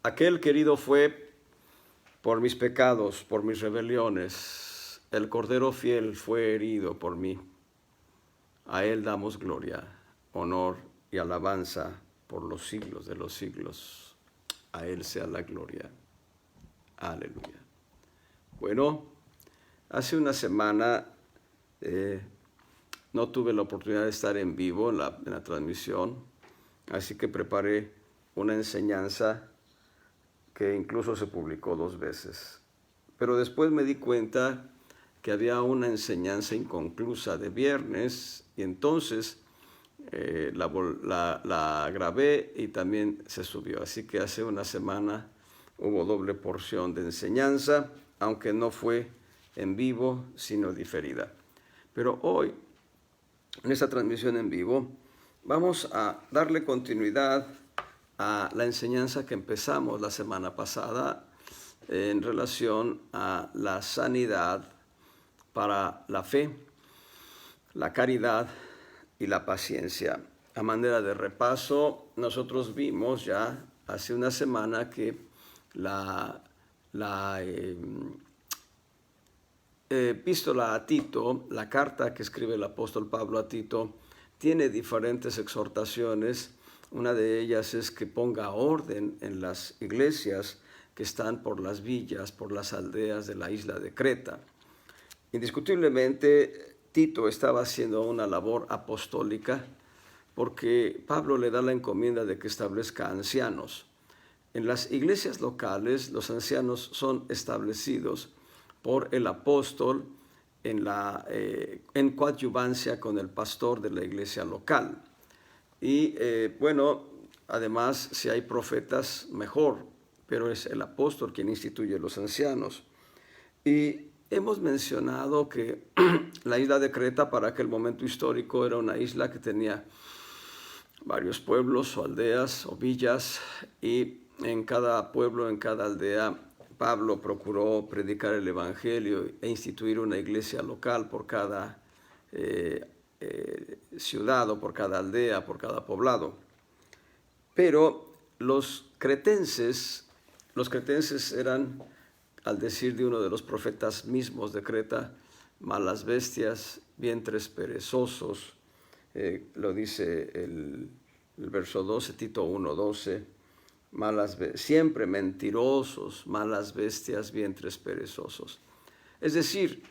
Aquel querido fue por mis pecados, por mis rebeliones. El Cordero fiel fue herido por mí. A Él damos gloria, honor y alabanza por los siglos de los siglos. A Él sea la gloria. Aleluya. Bueno, hace una semana no tuve la oportunidad de estar en vivo en la transmisión, así que preparé una enseñanza que incluso se publicó 2 veces. Pero después me di cuenta que había una enseñanza inconclusa de viernes y entonces la grabé y también se subió. Así que hace una semana hubo doble porción de enseñanza, aunque no fue en vivo, sino diferida. Pero hoy, en esta transmisión en vivo, vamos a darle continuidad a la enseñanza que empezamos la semana pasada en relación a la sanidad para la fe, la caridad y la paciencia. A manera de repaso, nosotros vimos ya hace una semana que la epístola a Tito, la carta que escribe el apóstol Pablo a Tito, tiene diferentes exhortaciones. Una de ellas es que ponga orden en las iglesias que están por las villas, por las aldeas de la isla de Creta. Indiscutiblemente, Tito estaba haciendo una labor apostólica porque Pablo le da la encomienda de que establezca ancianos. En las iglesias locales, los ancianos son establecidos por el apóstol en coadyuvancia con el pastor de la iglesia local. Y además, si hay profetas, mejor, pero es el apóstol quien instituye los ancianos. Y hemos mencionado que la isla de Creta para aquel momento histórico era una isla que tenía varios pueblos o aldeas o villas, y en cada pueblo, en cada aldea, Pablo procuró predicar el evangelio e instituir una iglesia local por cada ciudad o por cada aldea, por cada poblado. Pero los cretenses eran, al decir de uno de los profetas mismos de Creta, malas bestias, vientres perezosos. Lo dice el verso 12, Tito 1:12, siempre mentirosos, malas bestias, vientres perezosos. Es decir,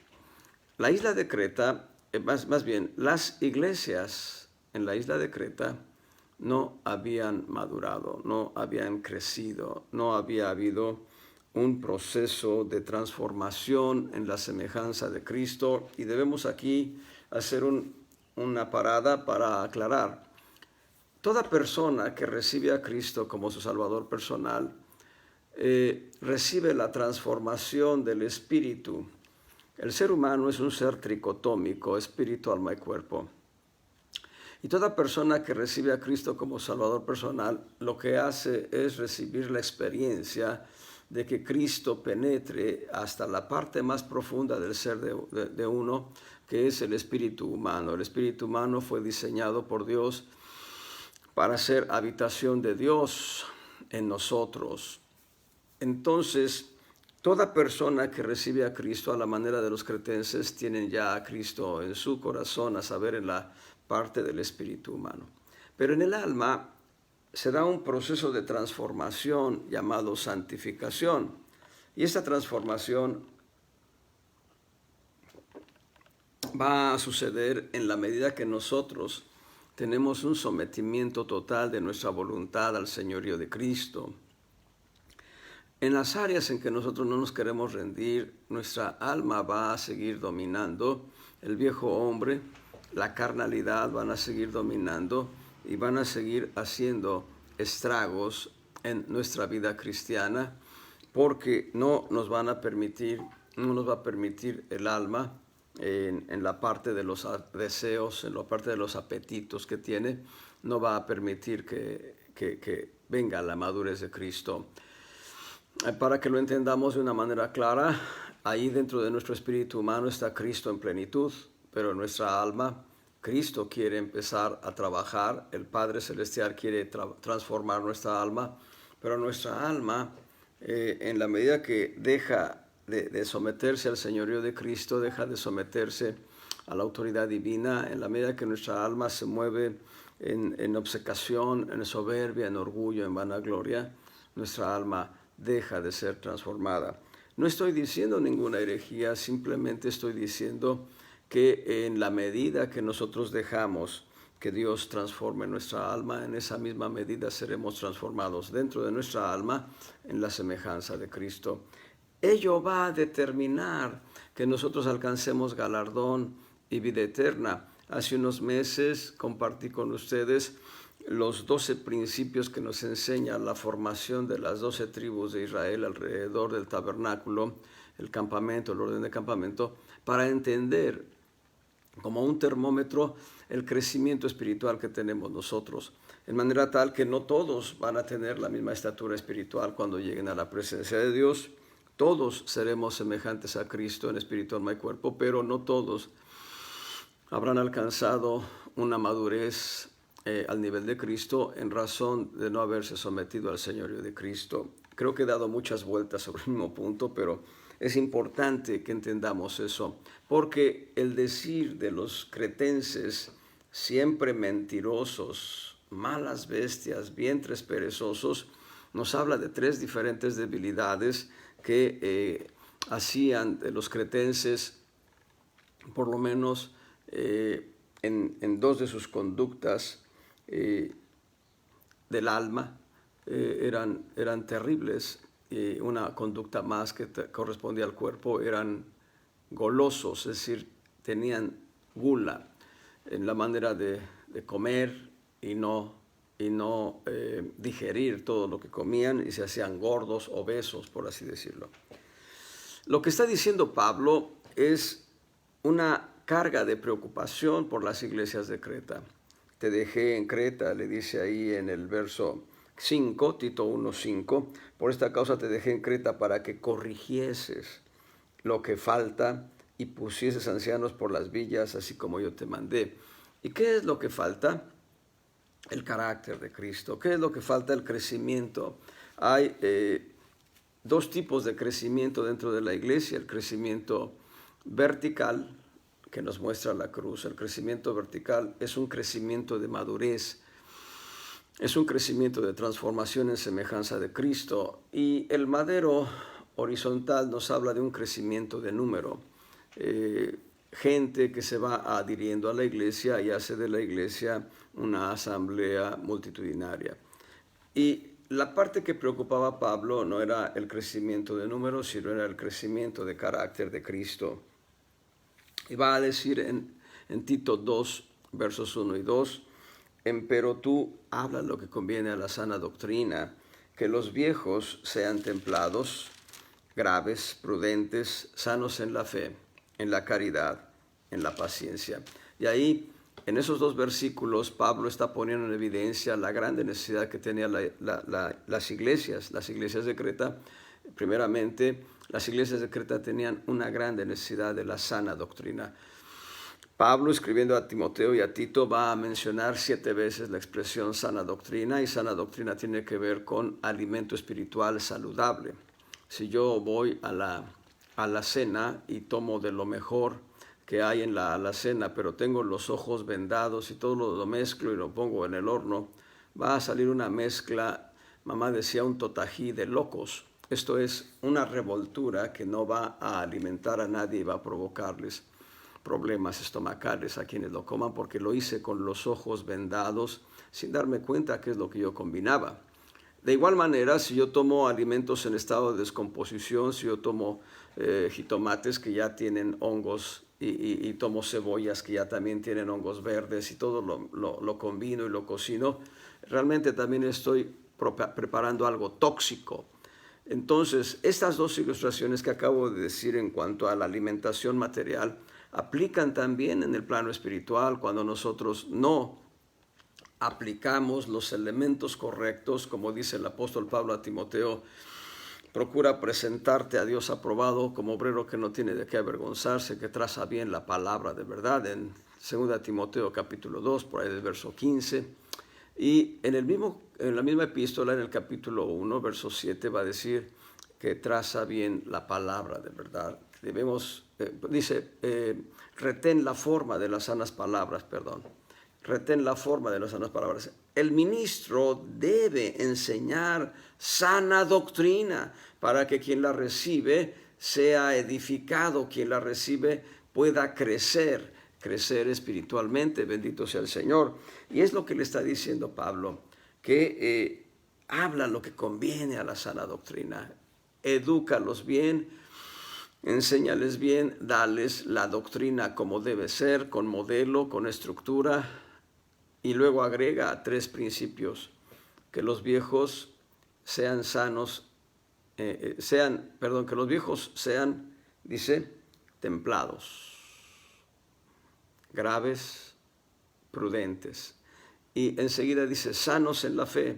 la isla de Creta, más bien, las iglesias en la isla de Creta no habían madurado, no habían crecido, no había habido un proceso de transformación en la semejanza de Cristo, y debemos aquí hacer una parada para aclarar. Toda persona que recibe a Cristo como su Salvador personal recibe la transformación del Espíritu. El ser humano es un ser tricotómico, espíritu, alma y cuerpo. Y toda persona que recibe a Cristo como Salvador personal, lo que hace es recibir la experiencia de que Cristo penetre hasta la parte más profunda del ser de uno, que es el espíritu humano. El espíritu humano fue diseñado por Dios para ser habitación de Dios en nosotros. Entonces, toda persona que recibe a Cristo, a la manera de los cretenses, tienen ya a Cristo en su corazón, a saber, en la parte del espíritu humano. Pero en el alma se da un proceso de transformación llamado santificación. Y esta transformación va a suceder en la medida que nosotros tenemos un sometimiento total de nuestra voluntad al señorío de Cristo. En las áreas en que nosotros no nos queremos rendir, nuestra alma va a seguir dominando, el viejo hombre, la carnalidad van a seguir dominando y van a seguir haciendo estragos en nuestra vida cristiana, porque no nos va a permitir el alma en la parte de los deseos, en la parte de los apetitos que tiene, no va a permitir que venga la madurez de Cristo. Para que lo entendamos de una manera clara, ahí dentro de nuestro espíritu humano está Cristo en plenitud, pero en nuestra alma, Cristo quiere empezar a trabajar, el Padre Celestial quiere transformar nuestra alma pero nuestra alma, en la medida que deja de someterse al señorío de Cristo, deja de someterse a la autoridad divina, en la medida que nuestra alma se mueve en obcecación, en soberbia, en orgullo, en vanagloria, nuestra alma deja de ser transformada. No estoy diciendo ninguna herejía, simplemente estoy diciendo que en la medida que nosotros dejamos que Dios transforme nuestra alma, en esa misma medida seremos transformados dentro de nuestra alma en la semejanza de Cristo. Ello va a determinar que nosotros alcancemos galardón y vida eterna. Hace unos meses compartí con ustedes los 12 principios que nos enseña la formación de las 12 tribus de Israel alrededor del tabernáculo, el campamento, el orden de campamento, para entender como un termómetro el crecimiento espiritual que tenemos nosotros, en manera tal que no todos van a tener la misma estatura espiritual cuando lleguen a la presencia de Dios. Todos seremos semejantes a Cristo en espíritu, alma y cuerpo, pero no todos habrán alcanzado una madurez al nivel de Cristo en razón de no haberse sometido al señorío de Cristo. Creo que he dado muchas vueltas sobre el mismo punto, pero es importante que entendamos eso, porque el decir de los cretenses, siempre mentirosos, malas bestias, vientres perezosos, nos habla de 3 diferentes debilidades que hacían de los cretenses, por lo menos en 2 de sus conductas del alma, eran terribles. Una conducta más que correspondía al cuerpo, eran golosos, es decir, tenían gula en la manera de comer y no digerir todo lo que comían, y se hacían gordos, obesos, por así decirlo. Lo que está diciendo Pablo es una carga de preocupación por las iglesias de Creta. Te dejé en Creta, le dice ahí en el verso 5, Tito 1:5, por esta causa te dejé en Creta para que corrigieses lo que falta y pusieses ancianos por las villas, así como yo te mandé. ¿Y qué es lo que falta? El carácter de Cristo. ¿Qué es lo que falta? El crecimiento. Hay 2 tipos de crecimiento dentro de la iglesia: el crecimiento vertical, que nos muestra la cruz. El crecimiento vertical es un crecimiento de madurez, es un crecimiento de transformación en semejanza de Cristo. Y el madero horizontal nos habla de un crecimiento de número. Gente que se va adhiriendo a la iglesia y hace de la iglesia una asamblea multitudinaria. Y la parte que preocupaba a Pablo no era el crecimiento de número, sino era el crecimiento de carácter de Cristo. Y va a decir en Tito 2, versos 1 y 2, empero tú habla lo que conviene a la sana doctrina, que los viejos sean templados, graves, prudentes, sanos en la fe, en la caridad, en la paciencia. Y ahí, en esos 2 versículos, Pablo está poniendo en evidencia la grande necesidad que tenían las iglesias de Creta. Primeramente, las iglesias de Creta tenían una grande necesidad de la sana doctrina. Pablo, escribiendo a Timoteo y a Tito, va a mencionar 7 veces la expresión sana doctrina, y sana doctrina tiene que ver con alimento espiritual saludable. Si yo voy a la cena y tomo de lo mejor que hay en la alacena, pero tengo los ojos vendados y todo lo mezclo y lo pongo en el horno, va a salir una mezcla, mamá decía, un totají de locos. Esto es una revoltura que no va a alimentar a nadie y va a provocarles problemas estomacales a quienes lo coman, porque lo hice con los ojos vendados sin darme cuenta qué es lo que yo combinaba. De igual manera, si yo tomo alimentos en estado de descomposición, si yo tomo jitomates que ya tienen hongos y tomo cebollas que ya también tienen hongos verdes y todo lo combino y lo cocino, realmente también estoy preparando algo tóxico. Entonces, estas 2 ilustraciones que acabo de decir en cuanto a la alimentación material aplican también en el plano espiritual. Cuando nosotros no aplicamos los elementos correctos, como dice el apóstol Pablo a Timoteo, procura presentarte a Dios aprobado como obrero que no tiene de qué avergonzarse, que traza bien la palabra de verdad, en 2 Timoteo capítulo 2, por ahí del verso 15. Y en la misma epístola, en el capítulo 1, verso 7, va a decir que traza bien la palabra de verdad. Debemos, retén la forma de las sanas palabras, retén la forma de las sanas palabras. El ministro debe enseñar sana doctrina para que quien la recibe sea edificado, quien la recibe pueda crecer espiritualmente, bendito sea el Señor. Y es lo que le está diciendo Pablo, que habla lo que conviene a la sana doctrina, edúcalos bien, enséñales bien, dales la doctrina como debe ser, con modelo, con estructura, y luego agrega 3 principios: que los viejos sean sanos, que los viejos sean, dice, templados, graves, prudentes. Y enseguida dice, sanos en la fe,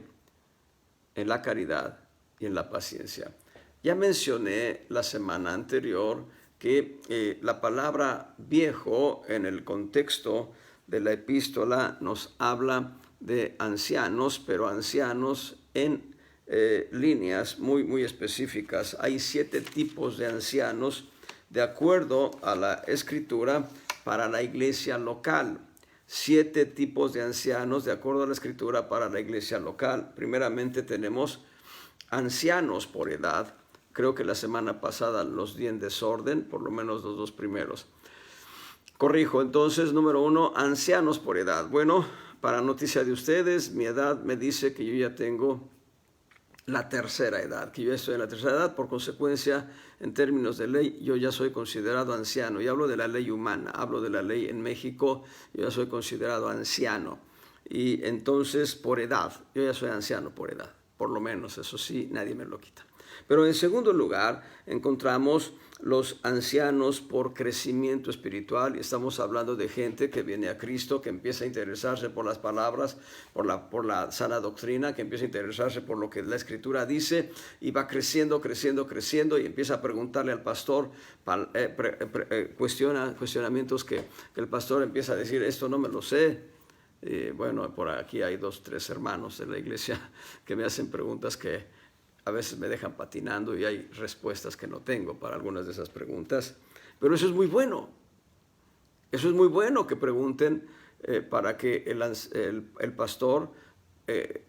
en la caridad y en la paciencia. Ya mencioné la semana anterior que la palabra viejo en el contexto de la epístola nos habla de ancianos, pero ancianos en líneas muy específicas. Hay 7 tipos de ancianos de acuerdo a la Escritura para la iglesia local. 7 tipos de ancianos de acuerdo a la Escritura para la iglesia local. Primeramente tenemos ancianos por edad. Creo que la semana pasada los di en desorden, por lo menos los 2 primeros. Corrijo, entonces, número 1, ancianos por edad. Bueno, para noticia de ustedes, mi edad me dice que yo ya tengo la tercera edad, que yo ya estoy en la tercera edad. Por consecuencia, en términos de ley, yo ya soy considerado anciano. Y hablo de la ley humana, hablo de la ley en México, yo ya soy considerado anciano. Y entonces, por edad, yo ya soy anciano por edad, por lo menos, eso sí, nadie me lo quita. Pero en segundo lugar, encontramos los ancianos por crecimiento espiritual, y estamos hablando de gente que viene a Cristo, que empieza a interesarse por las palabras, por la sana doctrina, que empieza a interesarse por lo que la Escritura dice, y va creciendo, y empieza a preguntarle al pastor cuestionamientos que el pastor empieza a decir, esto no me lo sé. Bueno, por aquí hay 2, 3 hermanos de la iglesia que me hacen preguntas que a veces me dejan patinando, y hay respuestas que no tengo para algunas de esas preguntas. Pero eso es muy bueno. Eso es muy bueno que pregunten para que el pastor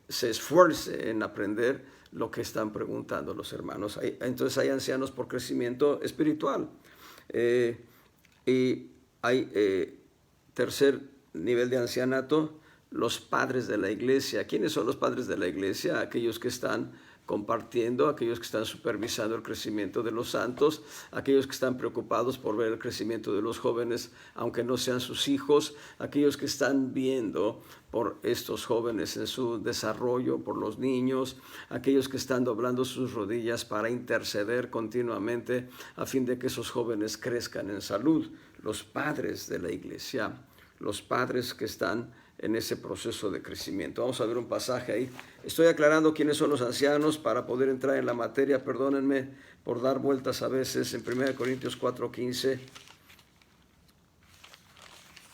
se esfuerce en aprender lo que están preguntando los hermanos. Entonces hay ancianos por crecimiento espiritual. Y hay tercer nivel de ancianato, los padres de la iglesia. ¿Quiénes son los padres de la iglesia? Aquellos que están compartiendo, aquellos que están supervisando el crecimiento de los santos, aquellos que están preocupados por ver el crecimiento de los jóvenes, aunque no sean sus hijos, aquellos que están viendo por estos jóvenes en su desarrollo, por los niños, aquellos que están doblando sus rodillas para interceder continuamente a fin de que esos jóvenes crezcan en salud. Los padres de la iglesia, los padres que están en ese proceso de crecimiento. Vamos a ver un pasaje ahí. Estoy aclarando quiénes son los ancianos para poder entrar en la materia. Perdónenme por dar vueltas a veces. En 1 Corintios 4:15.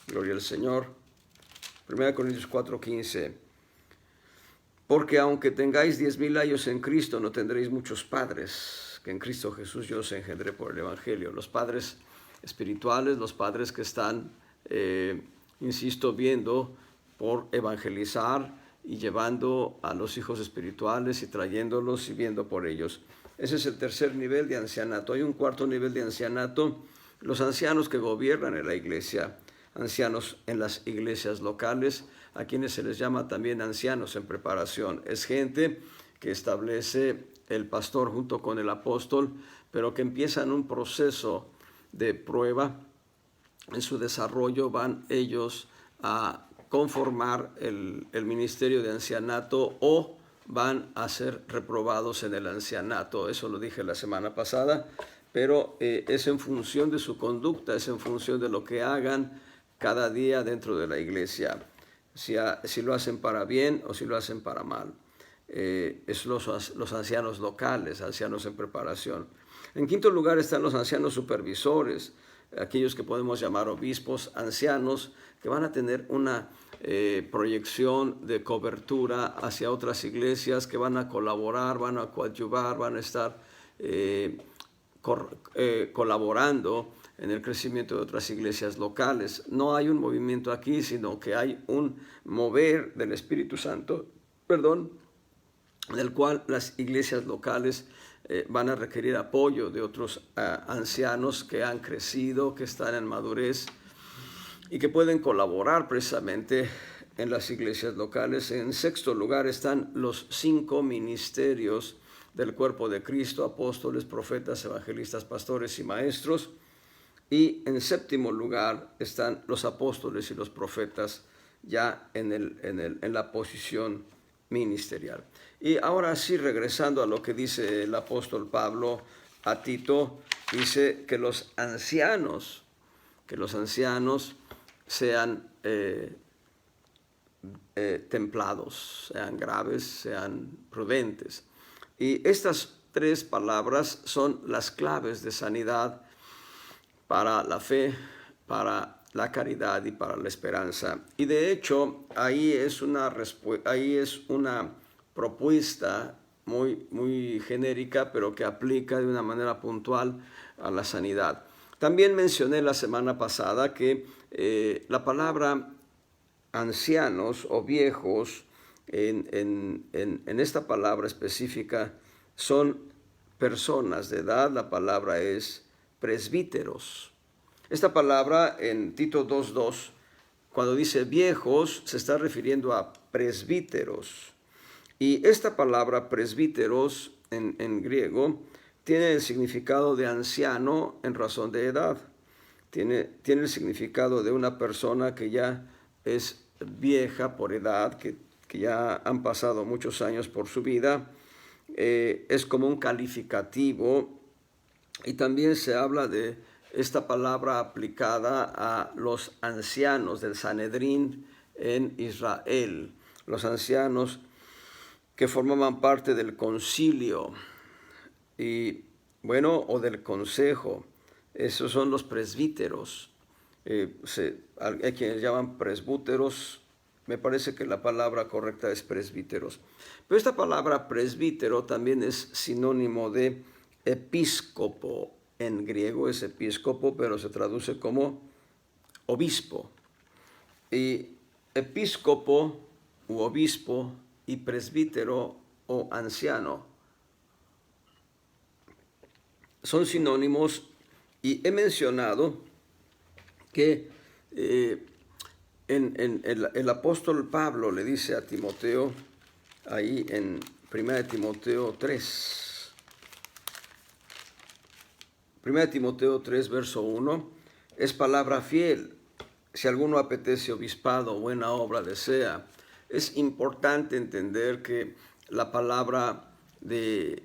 Gloria al Señor. 1 Corintios 4:15. Porque aunque tengáis 10,000 años en Cristo, no tendréis muchos padres, que en Cristo Jesús yo os engendré por el Evangelio. Los padres espirituales, los padres que están, insisto, viendo por evangelizar y llevando a los hijos espirituales y trayéndolos y viendo por ellos. Ese es el tercer nivel de ancianato. Hay un cuarto nivel de ancianato, los ancianos que gobiernan en la iglesia, ancianos en las iglesias locales, a quienes se les llama también ancianos en preparación. Es gente que establece el pastor junto con el apóstol, pero que empiezan un proceso de prueba. En su desarrollo van ellos a conformar el ministerio de ancianato o van a ser reprobados en el ancianato. Eso lo dije la semana pasada, pero es en función de su conducta, es en función de lo que hagan cada día dentro de la iglesia, si lo hacen para bien o si lo hacen para mal. Es los ancianos locales, ancianos en preparación. En quinto lugar están los ancianos supervisores. aquellos que podemos llamar obispos, ancianos, que van a tener una proyección de cobertura hacia otras iglesias, que van a colaborar, van a coadyuvar, van a estar colaborando en el crecimiento de otras iglesias locales. No hay un movimiento aquí, sino que hay un mover del Espíritu Santo, del cual las iglesias locales van a requerir apoyo de otros ancianos que han crecido, que están en madurez y que pueden colaborar precisamente en las iglesias locales. En sexto lugar están los 5 ministerios del cuerpo de Cristo: apóstoles, profetas, evangelistas, pastores y maestros. Y en séptimo lugar están los apóstoles y los profetas ya en la posición ministerial. Y ahora sí, regresando a lo que dice el apóstol Pablo a Tito, dice que los ancianos sean templados, sean graves, sean prudentes. Y estas 3 palabras son las claves de sanidad para la fe, para la caridad y para la esperanza. Y de hecho, ahí es una propuesta muy genérica, pero que aplica de una manera puntual a la sanidad. También mencioné la semana pasada que la palabra ancianos o viejos en esta palabra específica son personas de edad. La palabra es presbíteros. Esta palabra en Tito 2:2, cuando dice viejos, se está refiriendo a presbíteros. Y esta palabra presbíteros en griego tiene el significado de anciano en razón de edad. Tiene el significado de una persona que ya es vieja por edad, que ya han pasado muchos años por su vida. Es como un calificativo. Y también se habla de esta palabra aplicada a los ancianos del Sanedrín en Israel, los ancianos que formaban parte del concilio o del consejo. Esos son los presbíteros. Hay quienes llaman presbúteros. Me parece que la palabra correcta es presbíteros. Pero esta palabra presbítero también es sinónimo de episcopo. En griego es episcopo, pero se traduce como obispo. Y episcopo u obispo y presbítero o anciano son sinónimos, y he mencionado que el apóstol Pablo le dice a Timoteo, ahí en 1 Timoteo 3, 1 Timoteo 3, verso 1, es palabra fiel. Si alguno apetece obispado, buena obra desea. Es importante entender que la palabra de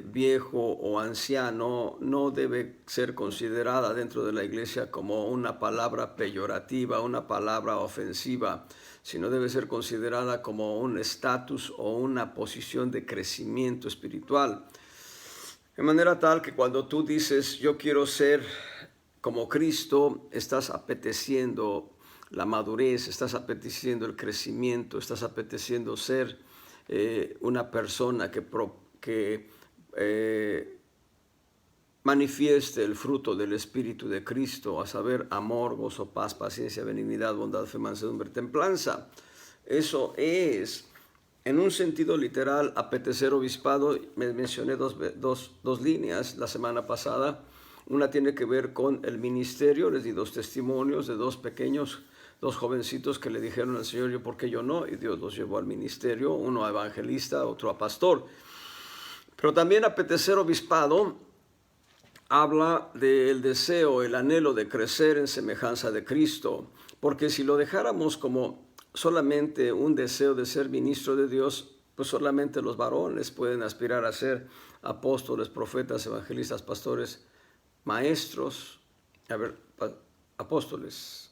viejo o anciano no debe ser considerada dentro de la iglesia como una palabra peyorativa, una palabra ofensiva, sino debe ser considerada como un estatus o una posición de crecimiento espiritual. De manera tal que cuando tú dices, yo quiero ser como Cristo, estás apeteciendo la madurez, estás apeteciendo el crecimiento, estás apeteciendo ser una persona que manifieste el fruto del Espíritu de Cristo, a saber, amor, gozo, paz, paciencia, benignidad, bondad, fe, mansedumbre, templanza. Eso es, en un sentido literal, apetecer obispado. Me mencioné dos líneas la semana pasada. Una tiene que ver con el ministerio. Les di 2 testimonios de 2 jovencitos que le dijeron al Señor, yo, ¿por qué yo no? Y Dios los llevó al ministerio, uno a evangelista, otro a pastor. Pero también apetecer obispado habla del deseo, el anhelo de crecer en semejanza de Cristo. Porque si lo dejáramos como solamente un deseo de ser ministro de Dios, pues solamente los varones pueden aspirar a ser apóstoles, profetas, evangelistas, pastores, maestros, apóstoles,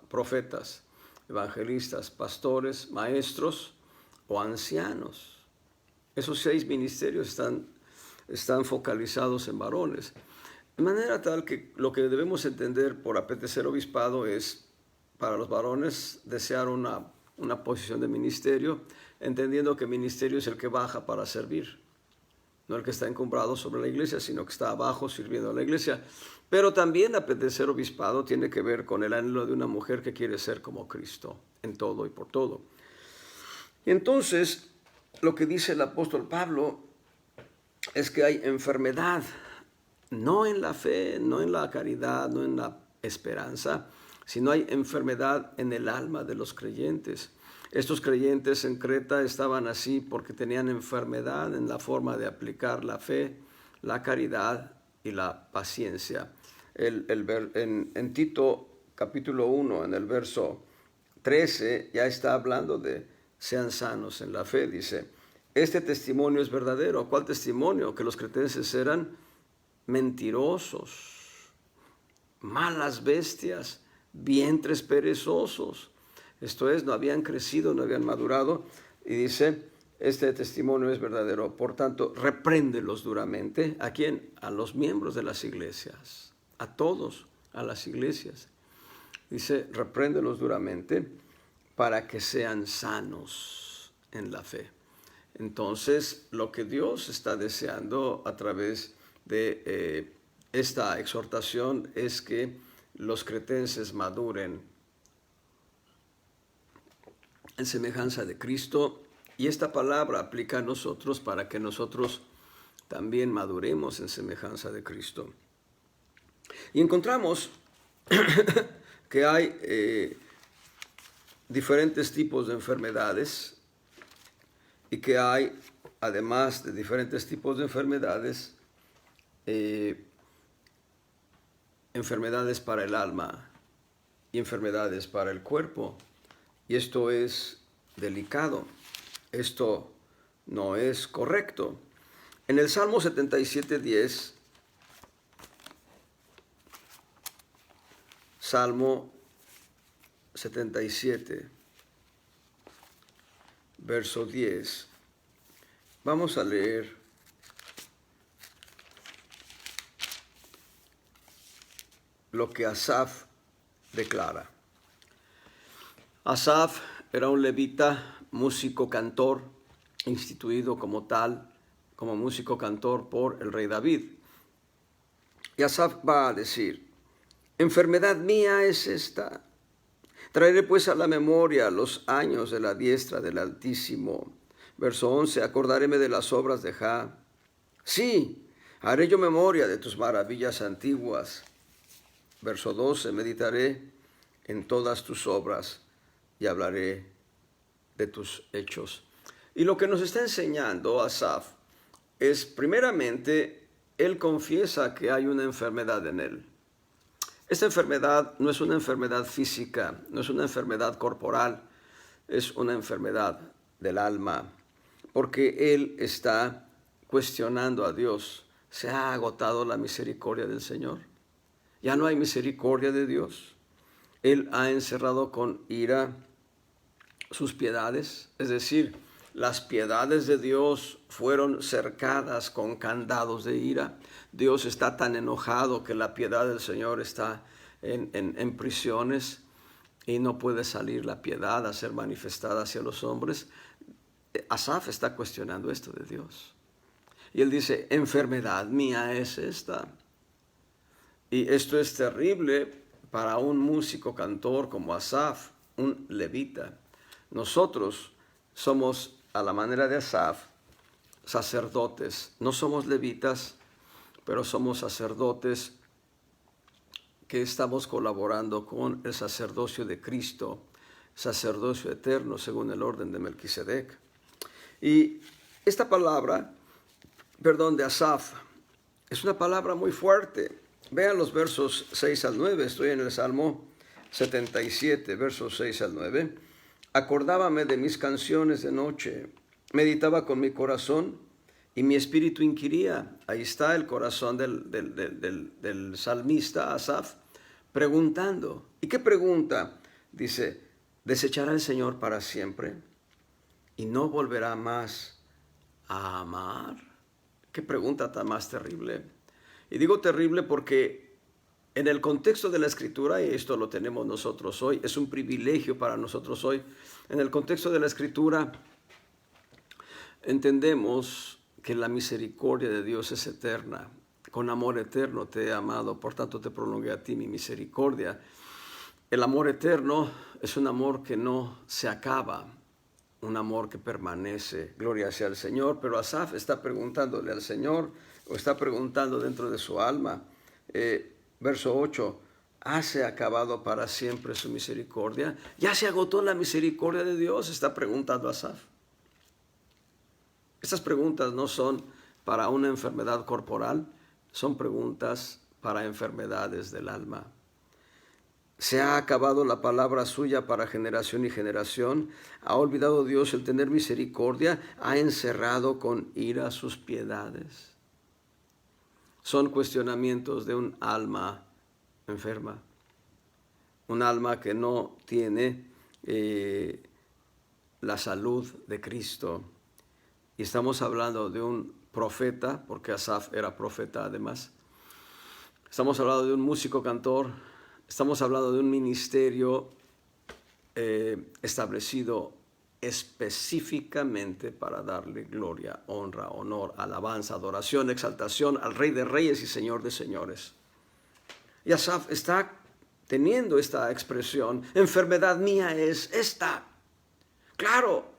profetas, evangelistas, pastores, maestros o ancianos. Esos 6 ministerios están focalizados en varones. De manera tal que lo que debemos entender por apetecer obispado es, para los varones, desear una posición de ministerio, entendiendo que ministerio es el que baja para servir, no el que está encumbrado sobre la iglesia, sino que está abajo sirviendo a la iglesia. Pero también apetecer obispado tiene que ver con el anhelo de una mujer que quiere ser como Cristo, en todo y por todo. Y entonces, lo que dice el apóstol Pablo es que hay enfermedad, no en la fe, no en la caridad, no en la esperanza, sino hay enfermedad en el alma de los creyentes. Estos creyentes en Creta estaban así porque tenían enfermedad en la forma de aplicar la fe, la caridad y la paciencia. En Tito capítulo 1, en el verso 13, ya está hablando de sean sanos en la fe. Dice, este testimonio es verdadero. ¿Cuál testimonio? Que los cretenses eran mentirosos, malas bestias, vientres perezosos. Esto es, no habían crecido, no habían madurado. Y dice, este testimonio es verdadero. Por tanto, repréndelos duramente. ¿A quién? A los miembros de las iglesias. A todos, a las iglesias. Dice, repréndelos duramente para que sean sanos en la fe. Entonces, lo que Dios está deseando a través de esta exhortación es que los cretenses maduren en semejanza de Cristo, y esta palabra aplica a nosotros para que nosotros también maduremos en semejanza de Cristo. Y encontramos que hay diferentes tipos de enfermedades y que hay, además de diferentes tipos de enfermedades, enfermedades para el alma y enfermedades para el cuerpo. Y esto es delicado. Esto no es correcto. En el Salmo 77:10, Salmo 77, verso 10, vamos a leer lo que Asaf declara. Asaf era un levita, músico cantor, instituido como tal, como músico cantor por el rey David. Y Asaf va a decir, enfermedad mía es esta. Traeré pues a la memoria los años de la diestra del Altísimo. Verso 11, acordaréme de las obras de Jah. Sí, haré yo memoria de tus maravillas antiguas. Verso 12, meditaré en todas tus obras y hablaré de tus hechos. Y lo que nos está enseñando Asaf es, primeramente, él confiesa que hay una enfermedad en él. Esta enfermedad no es una enfermedad física, no es una enfermedad corporal, es una enfermedad del alma, porque él está cuestionando a Dios. ¿Se ha agotado la misericordia del Señor? ¿Ya no hay misericordia de Dios? Él ha encerrado con ira sus piedades, es decir, las piedades de Dios fueron cercadas con candados de ira. Dios está tan enojado que la piedad del Señor está en prisiones y no puede salir la piedad a ser manifestada hacia los hombres. Asaf está cuestionando esto de Dios. Y él dice, enfermedad mía es esta. Y esto es terrible para un músico cantor como Asaf, un levita. Nosotros somos, a la manera de Asaf, sacerdotes. No somos levitas, pero somos sacerdotes que estamos colaborando con el sacerdocio de Cristo, sacerdocio eterno según el orden de Melquisedec. Y esta palabra, de Asaf, es una palabra muy fuerte. Vean los versos 6 al 9, estoy en el Salmo 77, versos 6 al 9. Acordábame de mis canciones de noche, meditaba con mi corazón y mi espíritu inquiría. Ahí está el corazón del salmista Asaf, preguntando. ¿Y qué pregunta? Dice, ¿desechará el Señor para siempre y no volverá más a amar? ¿Qué pregunta tan más terrible? Y digo terrible porque en el contexto de la Escritura, y esto lo tenemos nosotros hoy, es un privilegio para nosotros hoy, en el contexto de la Escritura entendemos que la misericordia de Dios es eterna. Con amor eterno te he amado, por tanto te prolongué a ti mi misericordia. El amor eterno es un amor que no se acaba, un amor que permanece. Gloria sea al Señor. Pero Asaf está preguntándole al Señor, o está preguntando dentro de su alma, verso 8, ¿hase acabado para siempre su misericordia? ¿Ya se agotó la misericordia de Dios? Está preguntando Asaf. Estas preguntas no son para una enfermedad corporal, son preguntas para enfermedades del alma. ¿Se ha acabado la palabra suya para generación y generación? ¿Ha olvidado Dios el tener misericordia? ¿Ha encerrado con ira sus piedades? Son cuestionamientos de un alma enferma, un alma que no tiene la salud de Cristo. Y estamos hablando de un profeta, porque Asaf era profeta además. Estamos hablando de un músico cantor. Estamos hablando de un ministerio establecido específicamente para darle gloria, honra, honor, alabanza, adoración, exaltación al Rey de Reyes y Señor de Señores. Y Asaf está teniendo esta expresión: enfermedad mía es esta. Claro.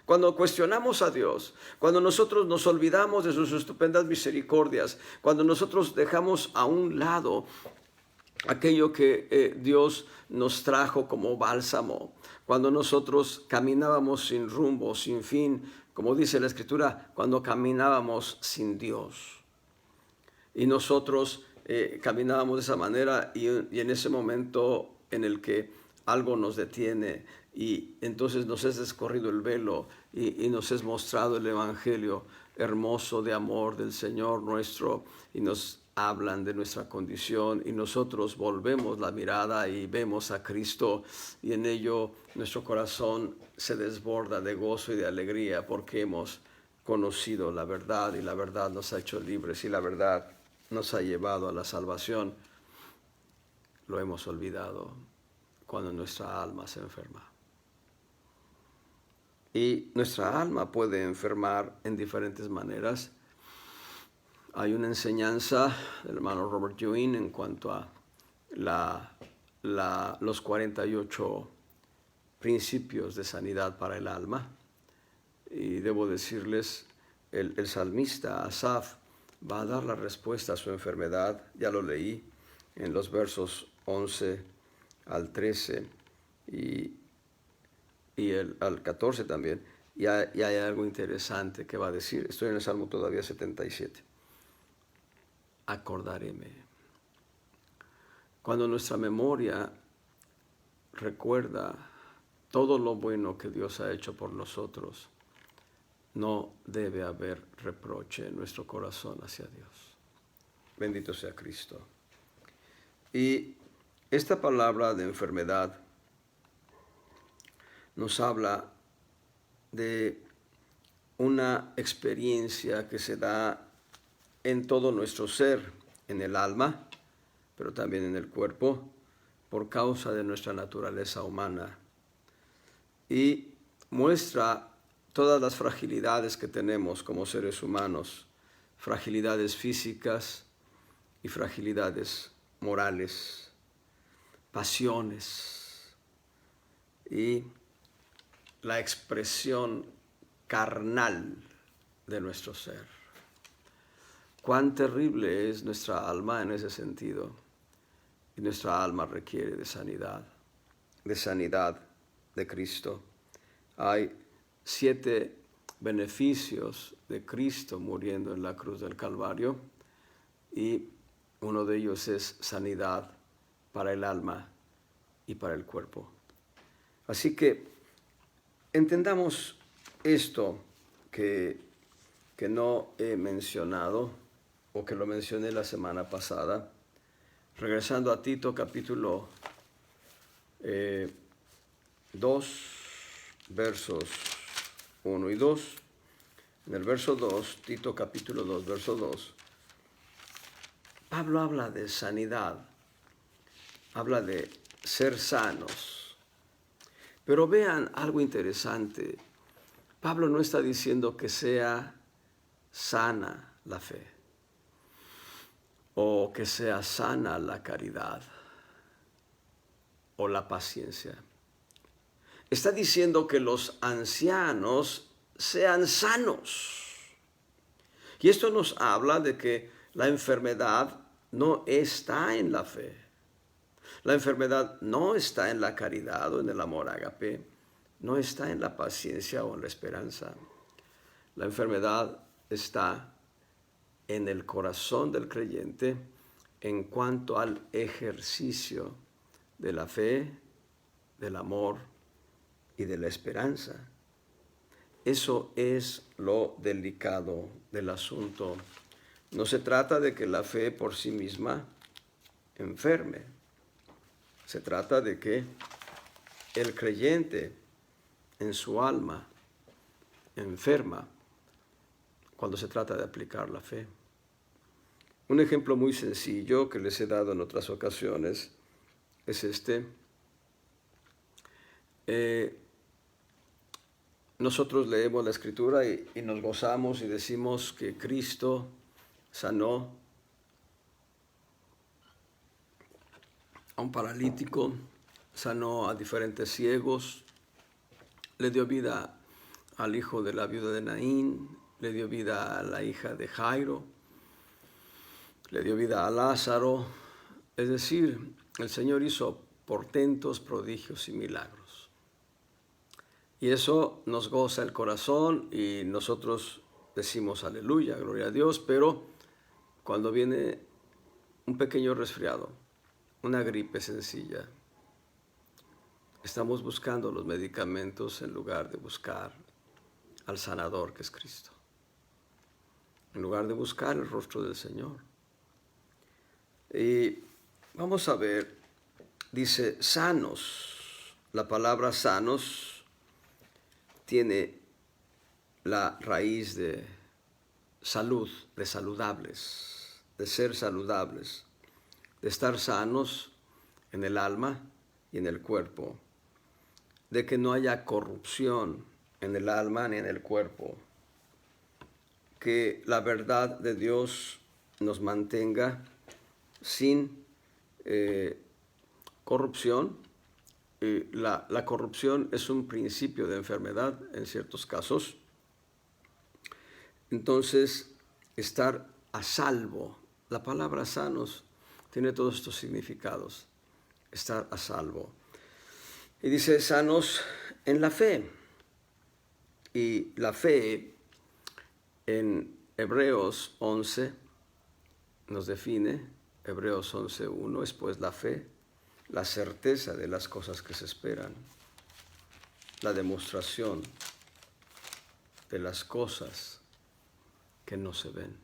Cuando cuestionamos a Dios, cuando nosotros nos olvidamos de sus estupendas misericordias, cuando nosotros dejamos a un lado aquello que Dios nos trajo como bálsamo, cuando nosotros caminábamos sin rumbo, sin fin, como dice la Escritura, cuando caminábamos sin Dios. Y nosotros caminábamos de esa manera y en ese momento en el que algo nos detiene y entonces nos es descorrido el velo y nos es mostrado el evangelio hermoso de amor del Señor nuestro y nos hablan de nuestra condición y nosotros volvemos la mirada y vemos a Cristo y en ello nuestro corazón se desborda de gozo y de alegría porque hemos conocido la verdad y la verdad nos ha hecho libres y la verdad nos ha llevado a la salvación. Lo hemos olvidado cuando nuestra alma se enferma. Y nuestra alma puede enfermar en diferentes maneras. Hay una enseñanza del hermano Robert Ewing en cuanto a los 48 principios de sanidad para el alma. Y debo decirles, el salmista Asaf va a dar la respuesta a su enfermedad. Ya lo leí en los versos 11 al 13 y al 14 también. Y hay algo interesante que va a decir. Estoy en el Salmo todavía 77. Acordaréme. Cuando nuestra memoria recuerda todo lo bueno que Dios ha hecho por nosotros, no debe haber reproche en nuestro corazón hacia Dios. Bendito sea Cristo. Y esta palabra de enfermedad nos habla de una experiencia que se da en todo nuestro ser, en el alma, pero también en el cuerpo, por causa de nuestra naturaleza humana. Y muestra todas las fragilidades que tenemos como seres humanos, fragilidades físicas y fragilidades morales, pasiones y la expresión carnal de nuestro ser. Cuán terrible es nuestra alma en ese sentido. Y nuestra alma requiere de sanidad de Cristo. Hay 7 beneficios de Cristo muriendo en la cruz del Calvario y uno de ellos es sanidad para el alma y para el cuerpo. Así que entendamos esto que no he mencionado o que lo mencioné la semana pasada, regresando a Tito capítulo 2, versos 1 y 2. En el verso 2, Tito capítulo 2, verso 2, Pablo habla de sanidad, habla de ser sanos. Pero vean algo interesante. Pablo no está diciendo que sea sana la fe o que sea sana la caridad o la paciencia. Está diciendo que los ancianos sean sanos. Y esto nos habla de que la enfermedad no está en la fe. La enfermedad no está en la caridad o en el amor ágape. No está en la paciencia o en la esperanza. La enfermedad está en el corazón del creyente en cuanto al ejercicio de la fe, del amor y de la esperanza. Eso es lo delicado del asunto. No se trata de que la fe por sí misma enferme. Se trata de que el creyente en su alma enferma cuando se trata de aplicar la fe. Un ejemplo muy sencillo que les he dado en otras ocasiones es este. Nosotros leemos la Escritura y nos gozamos y decimos que Cristo sanó a un paralítico, sanó a diferentes ciegos, le dio vida al hijo de la viuda de Naín, le dio vida a la hija de Jairo, le dio vida a Lázaro. Es decir, el Señor hizo portentos, prodigios y milagros. Y eso nos goza el corazón y nosotros decimos aleluya, gloria a Dios, pero cuando viene un pequeño resfriado, una gripe sencilla, estamos buscando los medicamentos en lugar de buscar al sanador que es Cristo, en lugar de buscar el rostro del Señor. Y vamos a ver, dice sanos. La palabra sanos tiene la raíz de salud, de saludables, de ser saludables, de estar sanos en el alma y en el cuerpo, de que no haya corrupción en el alma ni en el cuerpo, que la verdad de Dios nos mantenga sin corrupción. La corrupción es un principio de enfermedad en ciertos casos. Entonces, estar a salvo. La palabra sanos tiene todos estos significados. Estar a salvo. Y dice sanos en la fe. Y la fe en Hebreos 11 nos define, Hebreos 11:1, es pues la fe, la certeza de las cosas que se esperan, la demostración de las cosas que no se ven.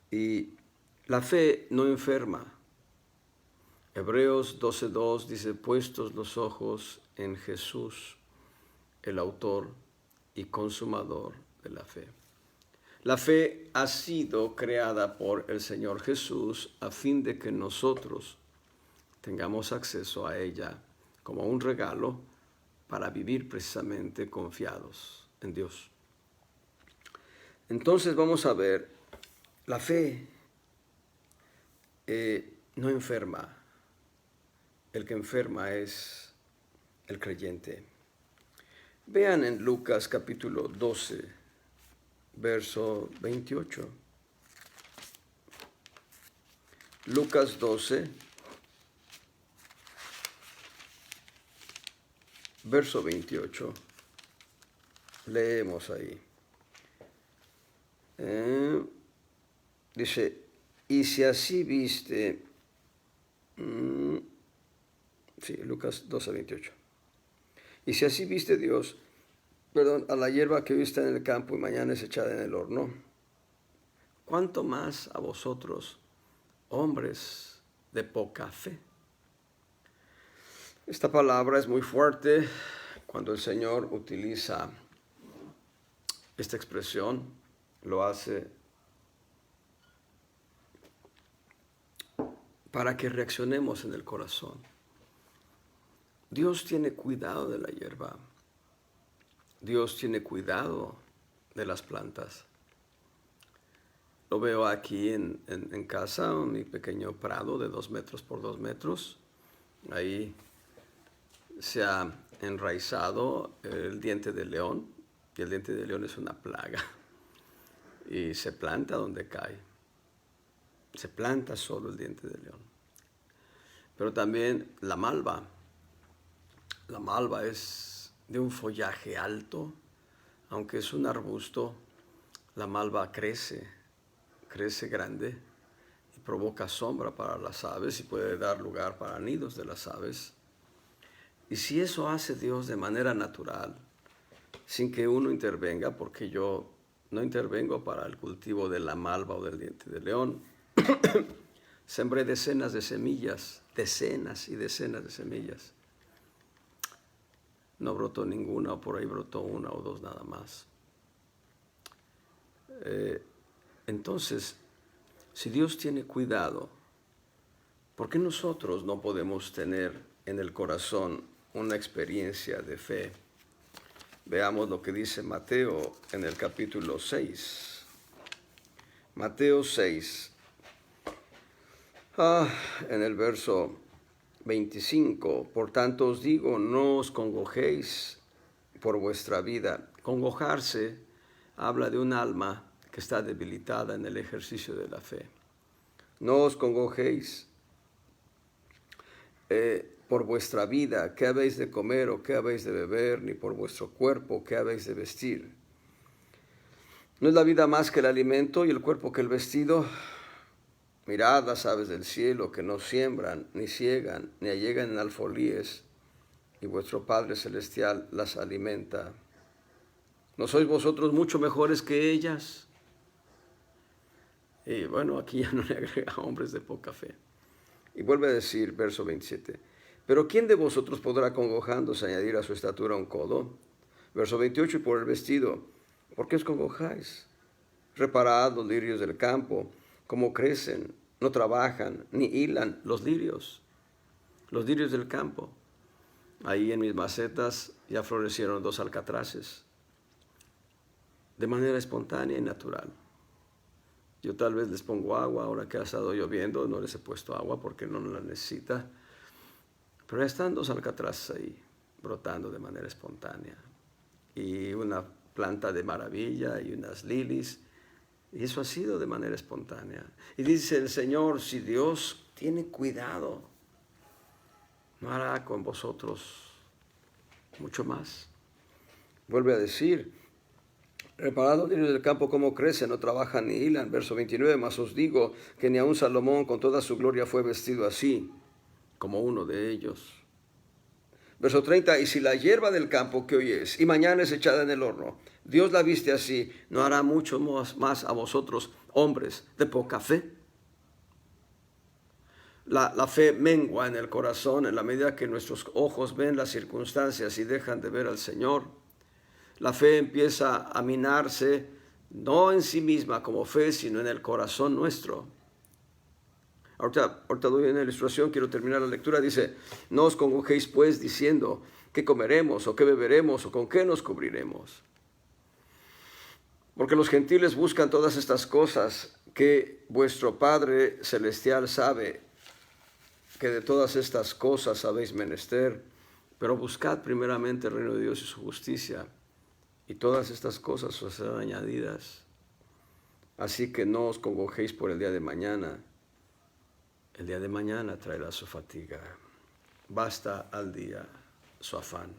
Y la fe no enferma. Hebreos 12:2 dice, puestos los ojos en Jesús, el autor y consumador de la fe. La fe ha sido creada por el Señor Jesús a fin de que nosotros tengamos acceso a ella como un regalo para vivir precisamente confiados en Dios. Entonces vamos a ver, la fe no enferma. El que enferma es el creyente. Vean en Lucas capítulo 12, verso 28. Lucas 12, verso 28. Leemos ahí. Dice, y si así viste, Lucas 12, 28. Y si así viste Dios, a la hierba que hoy está en el campo y mañana es echada en el horno, ¿cuánto más a vosotros, hombres de poca fe? Esta palabra es muy fuerte cuando el Señor utiliza esta expresión, lo hace para que reaccionemos en el corazón. Dios tiene cuidado de la hierba. Dios tiene cuidado de las plantas. Lo veo aquí en casa, en mi pequeño prado de 2 metros por 2 metros. Ahí se ha enraizado el diente de león, y el diente de león es una plaga. Y se planta donde cae. Se planta solo el diente de león. Pero también la malva. La malva es de un follaje alto, aunque es un arbusto, la malva crece grande y provoca sombra para las aves y puede dar lugar para nidos de las aves. Y si eso hace Dios de manera natural, sin que uno intervenga, porque yo no intervengo para el cultivo de la malva o del diente de león, sembré decenas de semillas, decenas y decenas de semillas. No brotó ninguna, o por ahí brotó 1 o 2 nada más. Entonces, si Dios tiene cuidado, ¿por qué nosotros no podemos tener en el corazón una experiencia de fe? Veamos lo que dice Mateo en el capítulo 6. Mateo 6, en el verso 25. Por tanto os digo, no os congojéis por vuestra vida. Congojarse habla de un alma que está debilitada en el ejercicio de la fe. No os congojéis por vuestra vida, qué habéis de comer o qué habéis de beber, ni por vuestro cuerpo, qué habéis de vestir. ¿No es la vida más que el alimento y el cuerpo que el vestido? Mirad las aves del cielo, que no siembran, ni siegan, ni allegan en alfolíes, y vuestro Padre Celestial las alimenta. ¿No sois vosotros mucho mejores que ellas? Y bueno, aquí ya no le agrega hombres de poca fe. Y vuelve a decir, verso 27, ¿pero quién de vosotros podrá congojándose añadir a su estatura un codo? Verso 28, y por el vestido, ¿por qué os congojáis? Reparad los lirios del campo, cómo crecen, no trabajan, ni hilan los lirios del campo. Ahí en mis macetas ya florecieron 2 alcatraces, de manera espontánea y natural. Yo tal vez les pongo agua, ahora que ha estado lloviendo, no les he puesto agua porque no la necesita. Pero ya están 2 alcatraces ahí, brotando de manera espontánea. Y una planta de maravilla y unas lilies. Y eso ha sido de manera espontánea. Y dice el Señor, si Dios tiene cuidado, ¿no hará con vosotros mucho más? Vuelve a decir, reparad los lirios del campo cómo crecen, no trabajan ni hilan. Verso 29, mas os digo que ni aun Salomón con toda su gloria fue vestido así, como uno de ellos. Verso 30, y si la hierba del campo que hoy es y mañana es echada en el horno, Dios la viste así, ¿no hará mucho más a vosotros, hombres de poca fe? La fe mengua en el corazón en la medida que nuestros ojos ven las circunstancias y dejan de ver al Señor. La fe empieza a minarse no en sí misma como fe, sino en el corazón nuestro. Ahorita doy una ilustración, quiero terminar la lectura. Dice, no os congojéis pues diciendo, ¿qué comeremos o qué beberemos o con qué nos cubriremos? Porque los gentiles buscan todas estas cosas que vuestro Padre Celestial sabe que de todas estas cosas habéis menester, pero buscad primeramente el reino de Dios y su justicia, y todas estas cosas os serán añadidas. Así que no os congojéis por el día de mañana. El día de mañana traerá su fatiga. Basta al día su afán.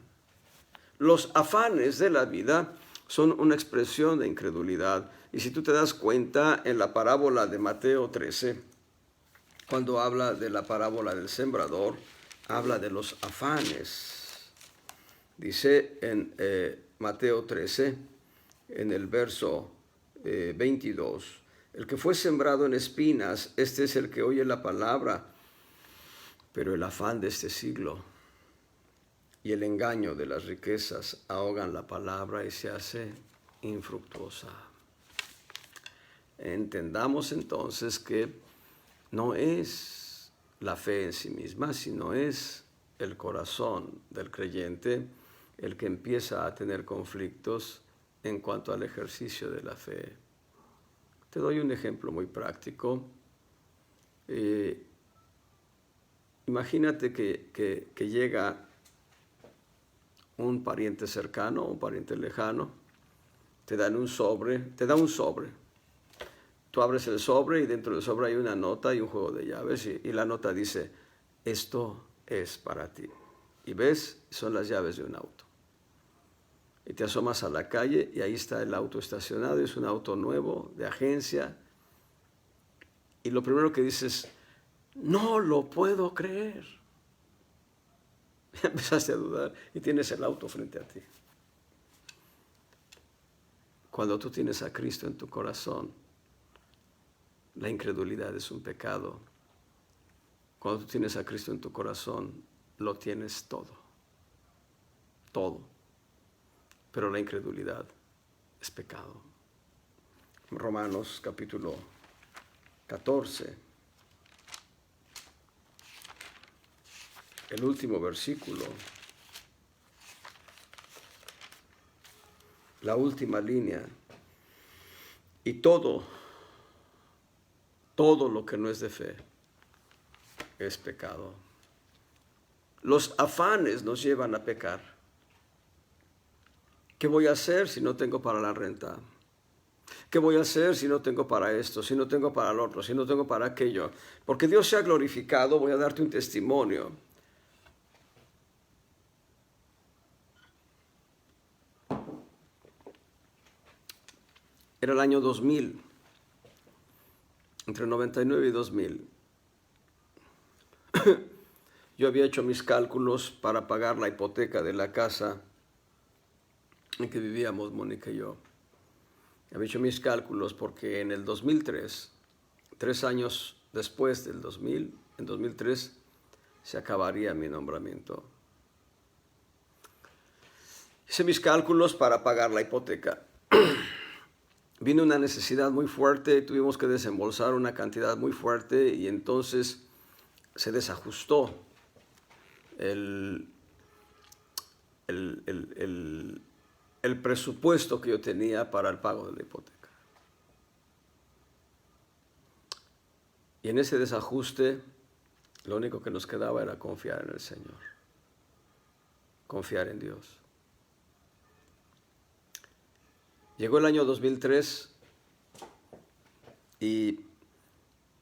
Los afanes de la vida son una expresión de incredulidad. Y si tú te das cuenta en la parábola de Mateo 13, cuando habla de la parábola del sembrador, habla de los afanes. Dice en Mateo 13, en el verso 22, el que fue sembrado en espinas, este es el que oye la palabra, pero el afán de este siglo y el engaño de las riquezas ahogan la palabra y se hace infructuosa. Entendamos entonces que no es la fe en sí misma, sino es el corazón del creyente el que empieza a tener conflictos en cuanto al ejercicio de la fe. Te doy un ejemplo muy práctico. Imagínate que llega un pariente cercano, un pariente lejano, te da un sobre. Tú abres el sobre y dentro del sobre hay una nota y un juego de llaves y la nota dice, esto es para ti. Y ves, son las llaves de un auto. Y te asomas a la calle y ahí está el auto estacionado, es un auto nuevo, de agencia. Y lo primero que dices, no lo puedo creer. Empezaste a dudar y tienes el auto frente a ti. Cuando tú tienes a Cristo en tu corazón, la incredulidad es un pecado. Cuando tú tienes a Cristo en tu corazón, lo tienes todo. Todo. Pero la incredulidad es pecado. Romanos capítulo 14. El último versículo. La última línea. Y todo lo que no es de fe es pecado. Los afanes nos llevan a pecar. ¿Qué voy a hacer si no tengo para la renta? ¿Qué voy a hacer si no tengo para esto, si no tengo para lo otro, si no tengo para aquello? Porque Dios se ha glorificado, voy a darte un testimonio. Era el año 2000, entre 99 y 2000. Yo había hecho mis cálculos para pagar la hipoteca de la casa en que vivíamos, Mónica y yo. Había hecho mis cálculos porque en el 2003, 3 años después del 2000, en 2003, se acabaría mi nombramiento. Hice mis cálculos para pagar la hipoteca. Vino una necesidad muy fuerte, tuvimos que desembolsar una cantidad muy fuerte y entonces se desajustó el presupuesto que yo tenía para el pago de la hipoteca. Y en ese desajuste, lo único que nos quedaba era confiar en el Señor, confiar en Dios. Llegó el año 2003 y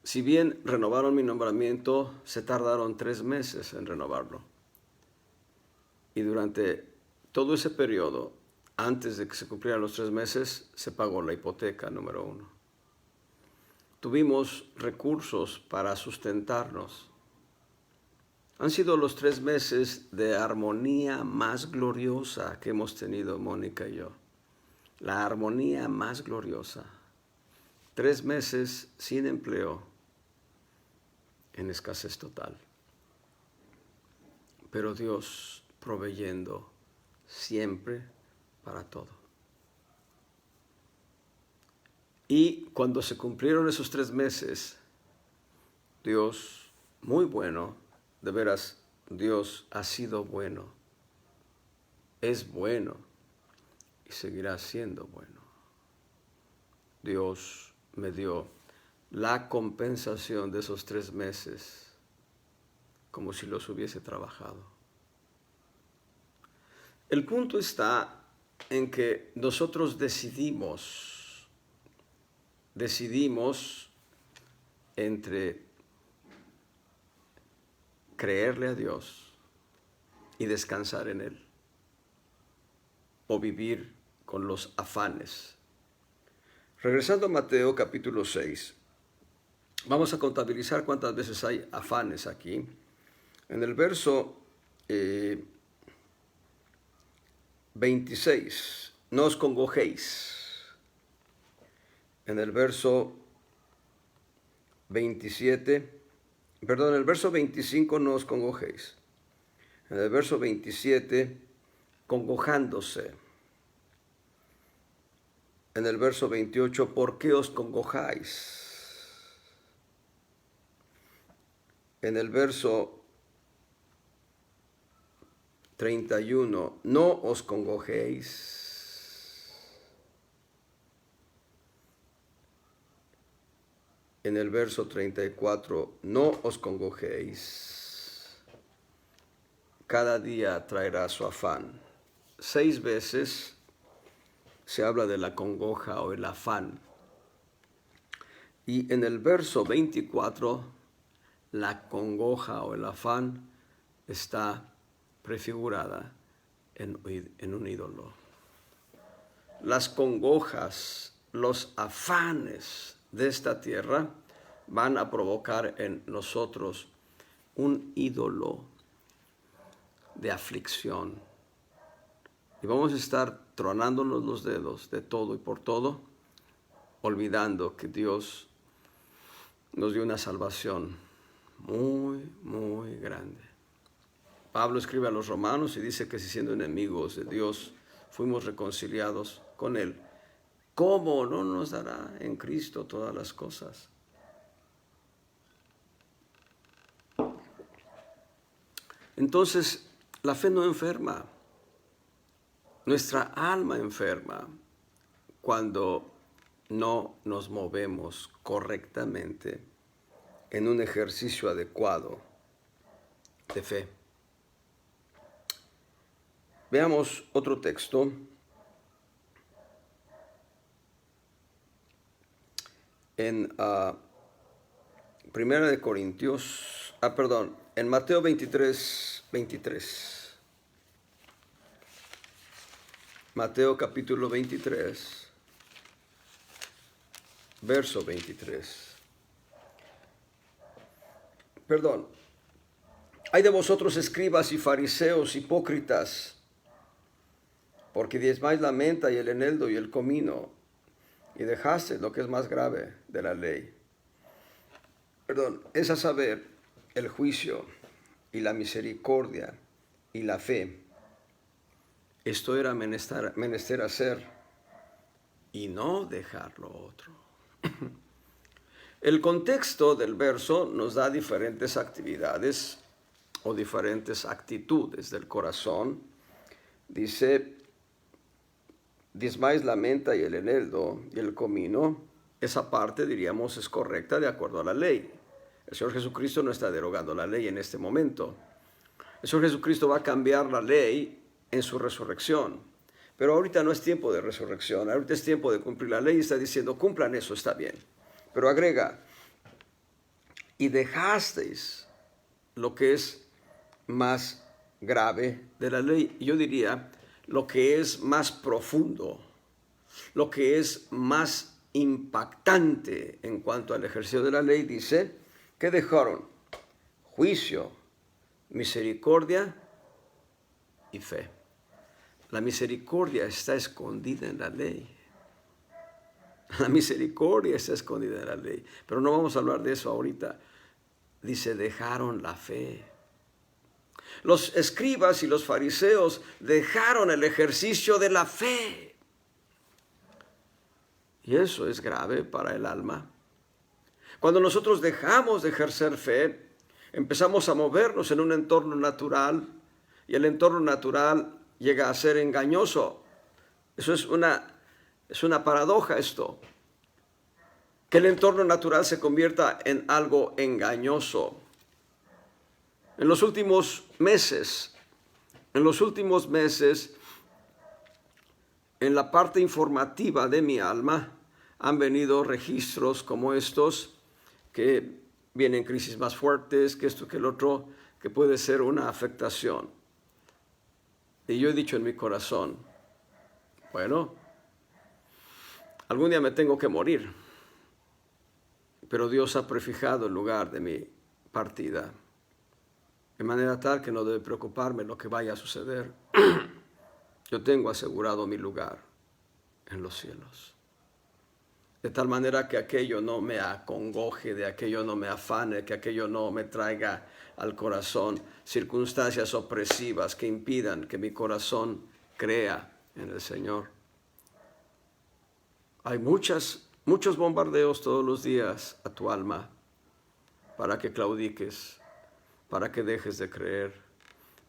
si bien renovaron mi nombramiento, se tardaron 3 meses en renovarlo. Y durante todo ese periodo, antes de que se cumplieran los 3 meses, se pagó la hipoteca número 1. Tuvimos recursos para sustentarnos. Han sido los 3 meses de armonía más gloriosa que hemos tenido Mónica y yo. La armonía más gloriosa. 3 meses sin empleo, en escasez total. Pero Dios proveyendo siempre para todo. Y cuando se cumplieron esos 3 meses, Dios, muy bueno, de veras, Dios ha sido bueno, es bueno y seguirá siendo bueno. Dios me dio la compensación de esos 3 meses como si los hubiese trabajado. El punto está en que nosotros decidimos entre creerle a Dios y descansar en Él, o vivir con los afanes. Regresando a Mateo capítulo 6, vamos a contabilizar cuántas veces hay afanes aquí. En el verso 26, no os congojéis. En el verso 27, perdón, en el verso 25, no os congojéis. En el verso 27, congojándose. En el verso 28, ¿por qué os congojáis? en el verso 31, no os congojéis. En el verso 34, no os congojéis. Cada día traerá su afán. 6 veces se habla de la congoja o el afán. Y en el verso 24, la congoja o el afán está prefigurada en un ídolo. Las congojas, los afanes de esta tierra van a provocar en nosotros un ídolo de aflicción. Y vamos a estar tronándonos los dedos de todo y por todo, olvidando que Dios nos dio una salvación muy, muy grande. Pablo escribe a los romanos y dice que si siendo enemigos de Dios fuimos reconciliados con Él, ¿cómo no nos dará en Cristo todas las cosas? Entonces, la fe no enferma. Nuestra alma enferma cuando no nos movemos correctamente en un ejercicio adecuado de fe. Veamos otro texto. En Primera de Corintios, en Mateo 23. Mateo capítulo 23, verso 23. Hay de vosotros escribas y fariseos hipócritas, porque diezmáis la menta y el eneldo y el comino, y dejaste lo que es más grave de la ley. Es a saber, el juicio y la misericordia y la fe. Esto era menester hacer y no dejar lo otro. El contexto del verso nos da diferentes actividades o diferentes actitudes del corazón. Dice, diezmáis la menta y el eneldo y el comino. Esa parte, diríamos, es correcta de acuerdo a la ley. El Señor Jesucristo no está derogando la ley en este momento. El Señor Jesucristo va a cambiar la ley en su resurrección. Pero ahorita no es tiempo de resurrección, ahorita es tiempo de cumplir la ley. Está diciendo, cumplan eso, está bien. Pero agrega, y dejasteis lo que es más grave de la ley. Yo diría, lo que es más profundo, lo que es más impactante en cuanto al ejercicio de la ley, dice, que dejaron juicio, misericordia y fe. La misericordia está escondida en la ley. La misericordia está escondida en la ley. Pero no vamos a hablar de eso ahorita. Dice, dejaron la fe. Los escribas y los fariseos dejaron el ejercicio de la fe. Y eso es grave para el alma. Cuando nosotros dejamos de ejercer fe, empezamos a movernos en un entorno natural, y el entorno natural llega a ser engañoso. Eso es una paradoja esto, que el entorno natural se convierta en algo engañoso. En los últimos meses, en la parte informativa de mi alma, han venido registros como estos, que vienen crisis más fuertes, que esto, que el otro, que puede ser una afectación. Y yo he dicho en mi corazón, bueno, algún día me tengo que morir, pero Dios ha prefijado el lugar de mi partida, de manera tal que no debe preocuparme lo que vaya a suceder. Yo tengo asegurado mi lugar en los cielos. De tal manera que aquello no me acongoje, de aquello no me afane, que aquello no me traiga al corazón circunstancias opresivas que impidan que mi corazón crea en el Señor. Hay muchos bombardeos todos los días a tu alma para que claudiques, para que dejes de creer,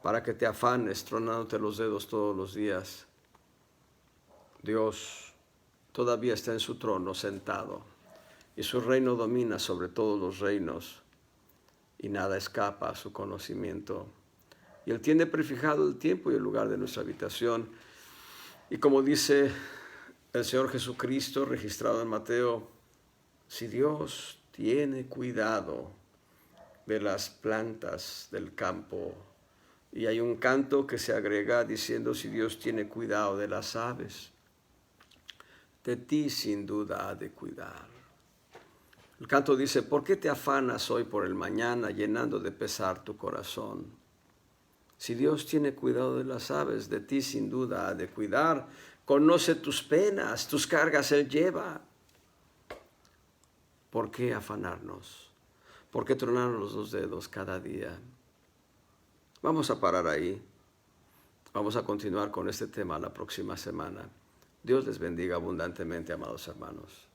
para que te afanes tronándote los dedos todos los días. Dios todavía está en su trono sentado y su reino domina sobre todos los reinos y nada escapa a su conocimiento. Y Él tiene prefijado el tiempo y el lugar de nuestra habitación. Y como dice el Señor Jesucristo, registrado en Mateo, si Dios tiene cuidado de las plantas del campo, y hay un canto que se agrega diciendo, si Dios tiene cuidado de las aves, de ti sin duda ha de cuidar. El canto dice, ¿por qué te afanas hoy por el mañana, llenando de pesar tu corazón? Si Dios tiene cuidado de las aves, de ti sin duda ha de cuidar. Conoce tus penas, tus cargas Él lleva. ¿Por qué afanarnos? ¿Por qué tronarnos los dos dedos cada día? Vamos a parar ahí. Vamos a continuar con este tema la próxima semana. Dios les bendiga abundantemente, amados hermanos.